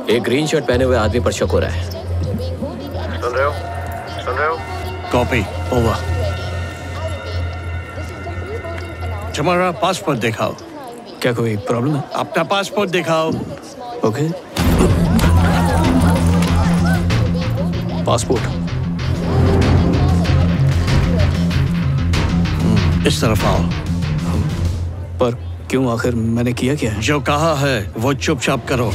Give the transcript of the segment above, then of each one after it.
एक green shirt पहने हुए आदमी पर शक हो रहा है। सुन रहे हो? सुन रहे हो? Copy over. तुम्हारा पासपोर्ट दिखाओ। क्या कोई प्रॉब्लम है? अपना पासपोर्ट दिखाओ। ओके। पासपोर्ट इस तरफ आओ। पर क्यों? आखिर मैंने किया क्या है? जो कहा है वो चुपचाप करो।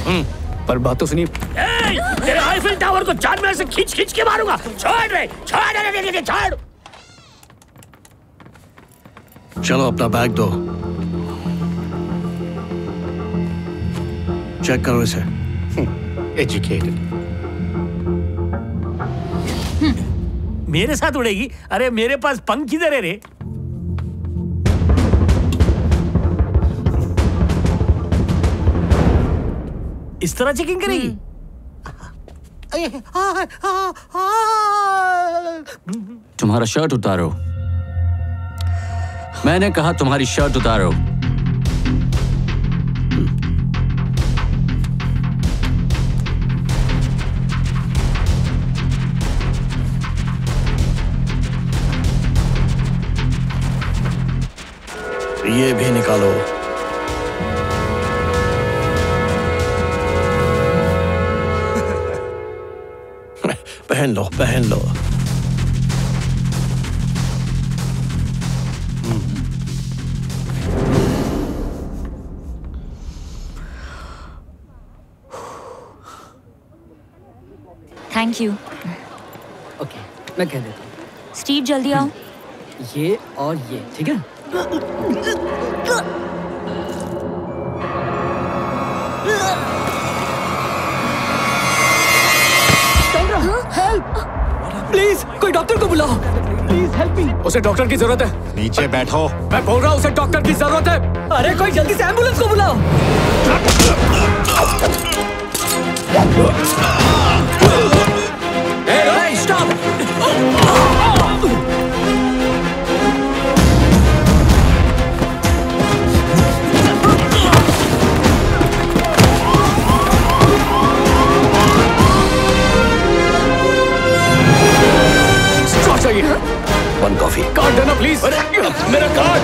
पर बात तो सुनिए। तेरे आईफिल टावर को चारमीनार से खींच के मारूंगा। छोड़ रे, छोड़। चलो अपना बैग दो। चेक करो इसे। एजुकेटेड। मेरे साथ उड़ेगी? अरे मेरे पास पंख किधर है रे? इस तरह चेकिंग करेगी? तुम्हारा शर्ट उतारो। मैंने कहा तुम्हारी शर्ट उतारो। ये भी निकालो। पहन लो, पहन लो। Thank you. ओके, मैं कह देता हूँ। स्टीव जल्दी आओ। ये और ये, ठीक है? प्लीज कोई डॉक्टर को बुलाओ। Please help me. उसे डॉक्टर की जरूरत है। नीचे बैठो। मैं बोल रहा हूँ उसे डॉक्टर की जरूरत है। अरे कोई जल्दी से एम्बुलेंस को बुलाओ। Hey, stop! स्ट्रॉ चाहिए। One coffee. कार्ड देना प्लीज। मेरा कार्ड।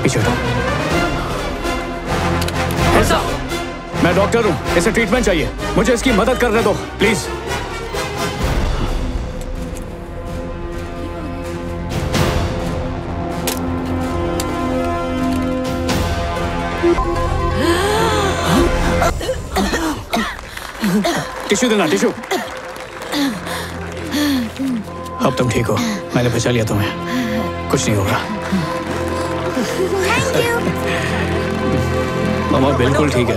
पीछे हटो। ऐसा मैं डॉक्टर हूँ, इसे ट्रीटमेंट चाहिए, मुझे इसकी मदद करने दो प्लीज। टिश्यू देना, टिश्यू। अब तुम ठीक हो, मैंने बचा लिया तुम्हें, कुछ नहीं होगा। मामा बिल्कुल ठीक है।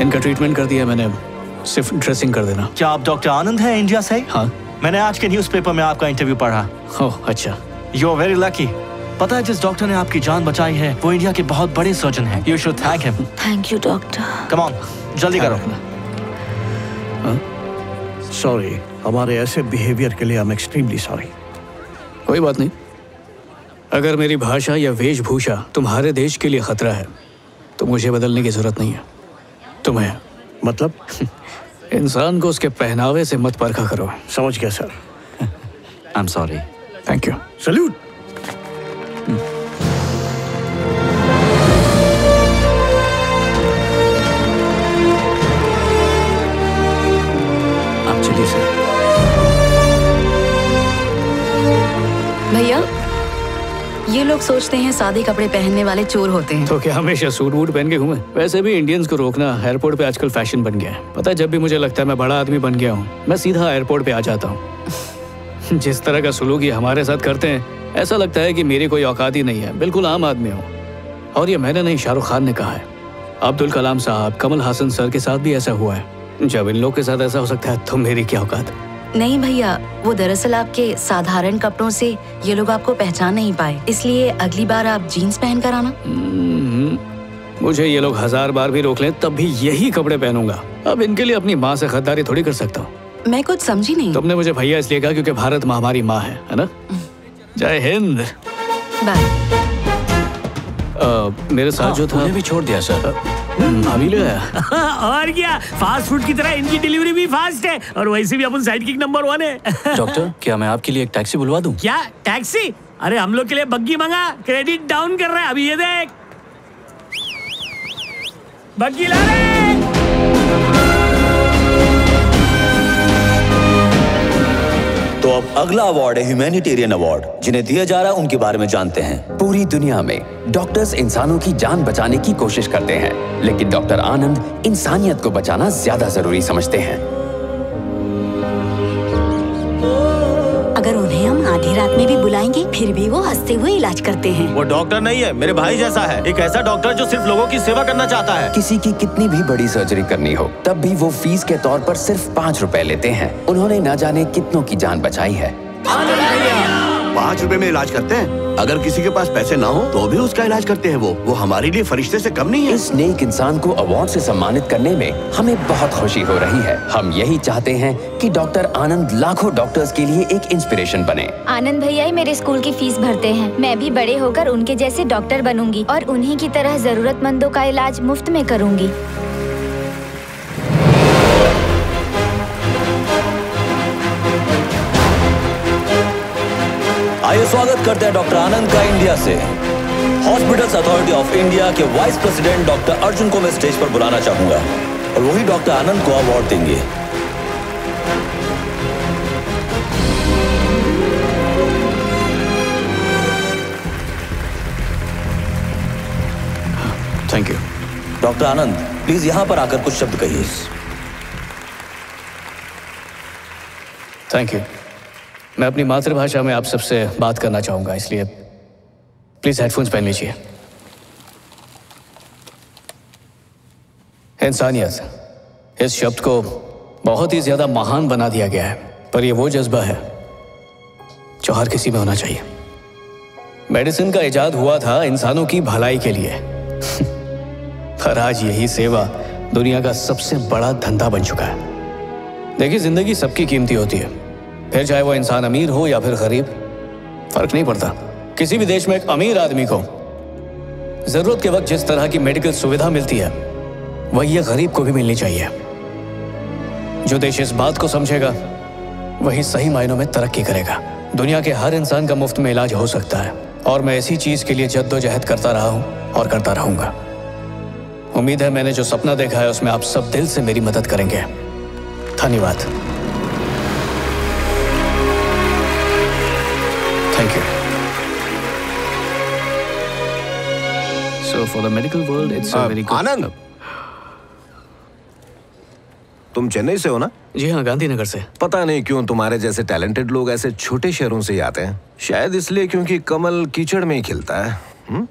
इनका ट्रीटमेंट कर दिया मैंने, सिर्फ ड्रेसिंग कर देना। क्या आप डॉक्टर आनंद हैं इंडिया से? हाँ। मैंने आज के न्यूज़पेपर में आपका इंटरव्यू पढ़ा। ओह अच्छा। You are very lucky. पता है जिस डॉक्टर ने आपकी जान बचाई है वो इंडिया के बहुत बड़े सर्जन हैं। You should thank him. Thank you doctor. Come on, जल्दी करो। सॉरी, हमारे ऐसे बिहेवियर के लिए आई एम एक्सट्रीमली सॉरी। कोई बात नहीं। अगर मेरी भाषा या वेशभूषा तुम्हारे देश के लिए खतरा है तो मुझे बदलने की जरूरत नहीं है। तुम्हें मतलब? इंसान को उसके पहनावे से मत परखा करो। समझ गया sir. I am sorry. Thank you. Salute. आप चलिए सर। भैया, ये लोग सोचते हैं सादे कपड़े पहनने वाले चोर होते हैं। तो क्या हमेशा सूट वूट पहन के घूमे? वैसे भी इंडियंस को रोकना एयरपोर्ट पे आजकल फैशन बन गया है। पता है, जब भी मुझे लगता है मैं बड़ा आदमी बन गया हूँ, मैं सीधा एयरपोर्ट पे आ जाता हूँ। जिस तरह का सलूक ये हमारे साथ करते हैं, ऐसा लगता है कि मेरी कोई औकात ही नहीं है, बिल्कुल आम आदमी हूँ। और ये मैंने नहीं, शाहरुख खान ने कहा है। अब्दुल कलाम साहब, कमल हासन सर के साथ भी ऐसा हुआ है। जब इन लोग के साथ ऐसा हो सकता है तो मेरी क्या औकात? नहीं भैया, वो दरअसल आपके साधारण कपड़ों से ये लोग आपको पहचान नहीं पाए, इसलिए अगली बार आप जीन्स पहन कर आना। मुझे ये लोग 1000 बार भी रोक लें तब भी यही कपड़े पहनूंगा। अब इनके लिए अपनी माँ से खरीदारी थोड़ी कर सकता हूँ। मैं कुछ समझी नहीं। तुमने मुझे भैया इसलिए कहा क्योंकि भारत माँ हमारी माँ है ना? जय हिंद। बाय। मेरे साथ जो था उन्हें भी छोड़ दिया सर। अभी ले आया। और क्या, फास्ट फूड की तरह इनकी डिलीवरी भी फास्ट है, और वैसे भी अपन साइड किक नंबर 1 है। डॉक्टर, क्या मैं आपके लिए एक टैक्सी बुलवा दूं? क्या टैक्सी? अरे हम लोग के लिए बग्गी मंगा, क्रेडिट डाउन कर रहा है अभी। ये देख, बग्गी ला रहे। तो अब अगला अवार्ड है ह्यूमैनिटेरियन अवार्ड, जिन्हें दिया जा रहा है उनके बारे में जानते हैं। पूरी दुनिया में डॉक्टर्स इंसानों की जान बचाने की कोशिश करते हैं, लेकिन डॉक्टर आनंद इंसानियत को बचाना ज्यादा जरूरी समझते हैं। अगर उन्हें हम आधी रात में भी बुलाएंगे, फिर भी वो हंसते हुए इलाज करते हैं। वो डॉक्टर नहीं है, मेरे भाई जैसा है, एक ऐसा डॉक्टर जो सिर्फ लोगों की सेवा करना चाहता है। किसी की कितनी भी बड़ी सर्जरी करनी हो, तब भी वो फीस के तौर पर सिर्फ 5 रुपए लेते हैं। उन्होंने न जाने कितनों की जान बचाई है। 5 रुपए में इलाज करते हैं। अगर किसी के पास पैसे ना हो तो भी उसका इलाज करते हैं। वो हमारे लिए फरिश्ते से कम नहीं है। इस नेक इंसान को अवार्ड से सम्मानित करने में हमें बहुत खुशी हो रही है। हम यही चाहते हैं कि डॉक्टर आनंद लाखों डॉक्टर्स के लिए एक इंस्पिरेशन बने। आनंद भैया ही मेरे स्कूल की फीस भरते हैं। मैं भी बड़े होकर उनके जैसे डॉक्टर बनूंगी और उन्हीं की तरह जरूरतमंदों का इलाज मुफ्त में करूंगी। आइए स्वागत करते हैं डॉक्टर आनंद का इंडिया से। हॉस्पिटल्स अथॉरिटी ऑफ इंडिया के वाइस प्रेसिडेंट डॉक्टर अर्जुन को मैं स्टेज पर बुलाना चाहूंगा और वही डॉक्टर आनंद को अवार्ड देंगे। Thank you. Doctor Anand, please यहां पर आकर कुछ शब्द कहिए। Thank you. मैं अपनी मातृभाषा में आप सबसे बात करना चाहूंगा, इसलिए प्लीज हेडफोन्स पहन लीजिए। इंसानियत, इस शब्द को बहुत ही ज्यादा महान बना दिया गया है, पर यह वो जज्बा है जो हर किसी में होना चाहिए। मेडिसिन का इजाद हुआ था इंसानों की भलाई के लिए पर आज यही सेवा दुनिया का सबसे बड़ा धंधा बन चुका है। देखिए, जिंदगी सबकी कीमती होती है, फिर चाहे वो इंसान अमीर हो या फिर गरीब, फर्क नहीं पड़ता। किसी भी देश में एक अमीर आदमी को जरूरत के वक्त जिस तरह की मेडिकल सुविधा मिलती है, वही ये गरीब को भी मिलनी चाहिए। जो देश इस बात को समझेगा वही सही मायनों में तरक्की करेगा। दुनिया के हर इंसान का मुफ्त में इलाज हो सकता है, और मैं इसी चीज के लिए जद्दोजहद करता रहा हूं और करता रहूंगा। उम्मीद है मैंने जो सपना देखा है उसमें आप सब दिल से मेरी मदद करेंगे। धन्यवाद। Thank you. So for the medical world, it's a very good. आनंद, तुम चेन्नई से हो ना? जी हाँ, गांधीनगर से। पता नहीं क्यों तुम्हारे जैसे टैलेंटेड लोग ऐसे छोटे शहरों से ही आते हैं। शायद इसलिए क्योंकि कमल कीचड़ में ही खिलता है।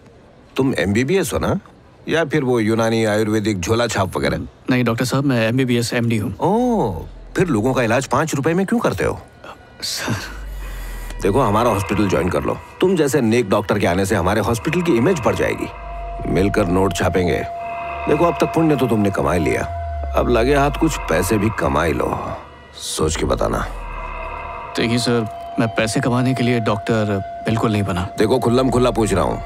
तुम MBBS हो ना, या फिर वो यूनानी आयुर्वेदिक झोला छाप वगैरह? नहीं डॉक्टर साहब, मैं MBBS MD हूँ। ओह, फिर लोगों का इलाज 5 रुपए में क्यों करते हो? सर देखो, हमारा हॉस्पिटल ज्वाइन कर लो। तुम जैसे नेक डॉक्टर के आने से हमारे हॉस्पिटल की इमेज बढ़ जाएगी। मिलकर नोट छापेंगे। देखो, अब तक पुण्य तो तुमने कमा लिया, अब लगे हाथ कुछ पैसे भी कमा लो। सोच के बताना। देखिए सर, मैं पैसे कमाने के लिए डॉक्टर बिल्कुल नहीं बना। देखो, खुल्लम खुल्ला पूछ रहा हूँ,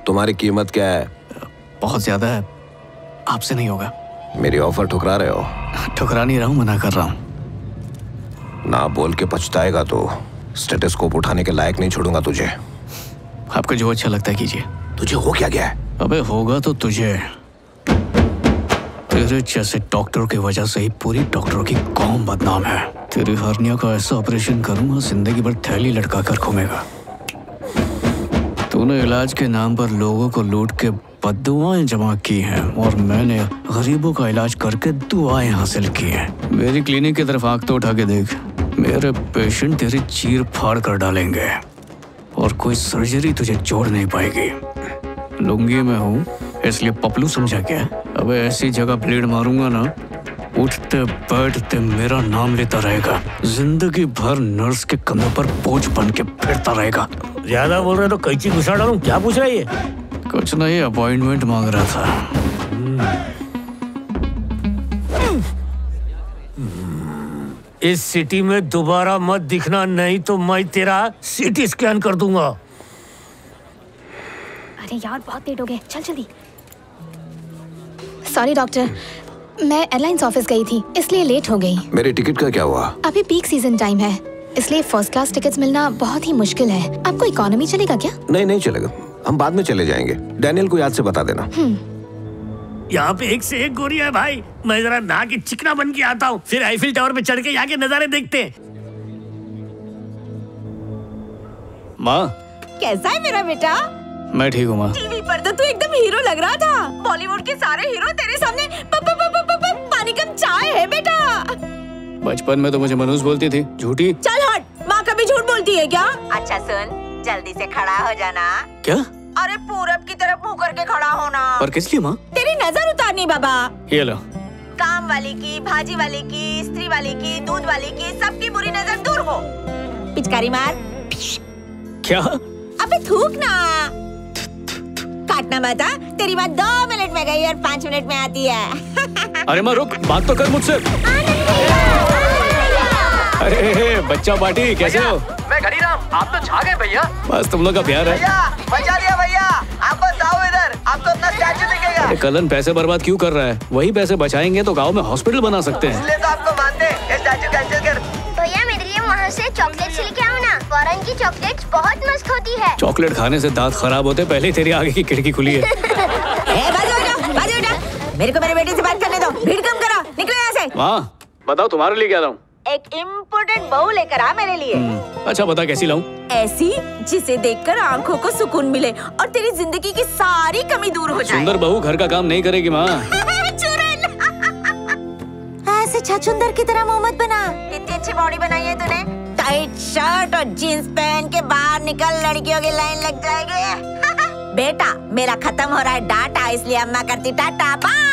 तुम्हारी कीमत क्या है? बहुत ज्यादा है, आपसे नहीं होगा। मेरी ऑफर ठुकरा रहे हो? ठुकरा नहीं रहा हूँ, मना कर रहा हूँ। ना बोल के पछताएगा तो स्टेथोस्कोप उठाने के लायक नहीं छोड़ूंगा तुझे। आपको जो अच्छा लगता है कीजिए। तुझे हो क्या गया है? अबे होगा तो तुझे। तेरे जैसे डॉक्टर की वजह से ही पूरी डॉक्टरों की कौम बदनाम है। तेरी हर्निया का ऐसा ऑपरेशन करूंगा, जिंदगी भर थैली लटका कर घूमेगा। तूने इलाज के नाम पर लोगों को लूट के बद्दुआएं जमा की हैं, और मैंने गरीबों का इलाज करके दुआएं हासिल की हैं। मेरी क्लिनिक की तरफ आंख तो उठा के देख, मेरे पेशेंट तेरी चीर फाड़ कर डालेंगे और कोई सर्जरी तुझे जोड़ नहीं पाएगी। लुंगी में हूँ इसलिए पपलू समझा क्या? अब ऐसी जगह ब्लेड मारूंगा ना, उठते बैठते मेरा नाम लेता रहेगा। जिंदगी भर नर्स के कंधों पर बोझ बन के फिरता रहेगा। ज्यादा बोल रहे तो कैंची घुसा डालूं? क्या पूछ रही है? कुछ नहीं, अपॉइंटमेंट मांग रहा था। इस सिटी में दोबारा मत दिखना, नहीं तो मैं तेरा CT स्कैन कर दूंगा। अरे यार बहुत लेट हो गए, चल जल्दी। सॉरी डॉक्टर, मैं एयरलाइंस ऑफिस गई थी इसलिए लेट हो गई। मेरी टिकट का क्या हुआ? अभी पीक सीजन टाइम है इसलिए फर्स्ट क्लास टिकट्स मिलना बहुत ही मुश्किल है। आपको इकोनॉमी चलेगा क्या? नहीं चलेगा, हम बाद में चले जाएंगे। डैनियल को याद से बता देना। यहाँ पे एक से एक गोरी है भाई। मैं जरा नहा के चिकना बन के आता हूँ, फिर आईफिल टावर पे चढ़ के यहाँ के नजारे देखते हैं। माँ कैसा है मेरा बेटा? मैं ठीक हूँ माँ। टीवी पर तो तू एकदम हीरो लग रहा था। बॉलीवुड के सारे हीरो तेरे सामने पानी कम चाय है बेटा। बचपन में तो मुझे मनोज बोलती थी, झूठी। चल हट, माँ कभी झूठ बोलती है क्या? अच्छा सुन, जल्दी से खड़ा हो जाना। क्या? अरे पूरब की तरफ मुँह करके खड़ा होना। और किस लिए माँ? तेरी नजर उतारनी बाबा। ये लो। काम वाली की, भाजी वाली की, स्त्री वाली की, दूध वाली की, सबकी बुरी नजर दूर हो। पिचकारी मार। क्या? अबे थूक ना। काटना मत, तेरी बात 2 मिनट में गई और 5 मिनट में आती है। अरे माँ रुक, बात तो कर मुझसे। अरे बच्चा पार्टी, कैसे हो? मैं घड़ीराम, आप तो छा गए भैया। बस तुम लोग का प्यार है। बचा लिया भैया, आप बस आओ इधर, आपको अपना स्टैचू दिखेगा। अरे कलन पैसे बर्बाद क्यों कर रहा है? वही पैसे बचाएंगे तो गांव में हॉस्पिटल बना सकते हैं। इसलिए तो आपको मानते हैं, ये स्टैचू कैंसिल कर। भैया मेरे लिए वहाँ से चॉकलेट्स लेके आओ ना, फॉरेन की चॉकलेट्स बहुत मस्त होती है। चॉकलेट खाने से दांत खराब होते, पहले तेरी आगे की खिड़की खुली है। मेरे को मेरे बेटे से बात करने दो, भीड़ कम करो, निकलो यहाँ से। माँ बताओ तुम्हारे लिए क्या लाऊं? एक इम्पोर्टेंट बहू लेकर आ मेरे लिए। अच्छा बता कैसी लाऊं? ऐसी जिसे देखकर आंखों को सुकून मिले और तेरी जिंदगी की सारी कमी दूर हो जाए। सुंदर बहू घर का काम नहीं करेगी माँ। ऐसे छछुंदर की तरह मोहम्मद बना। इतनी अच्छी बॉडी बनाई है तूने। टाइट शर्ट और जीन्स पहन के बाहर निकल, लड़कियों की लाइन लग जाएगी। बेटा मेरा खत्म हो रहा है डाटा, इसलिए अम्मा करती टाटा बाय।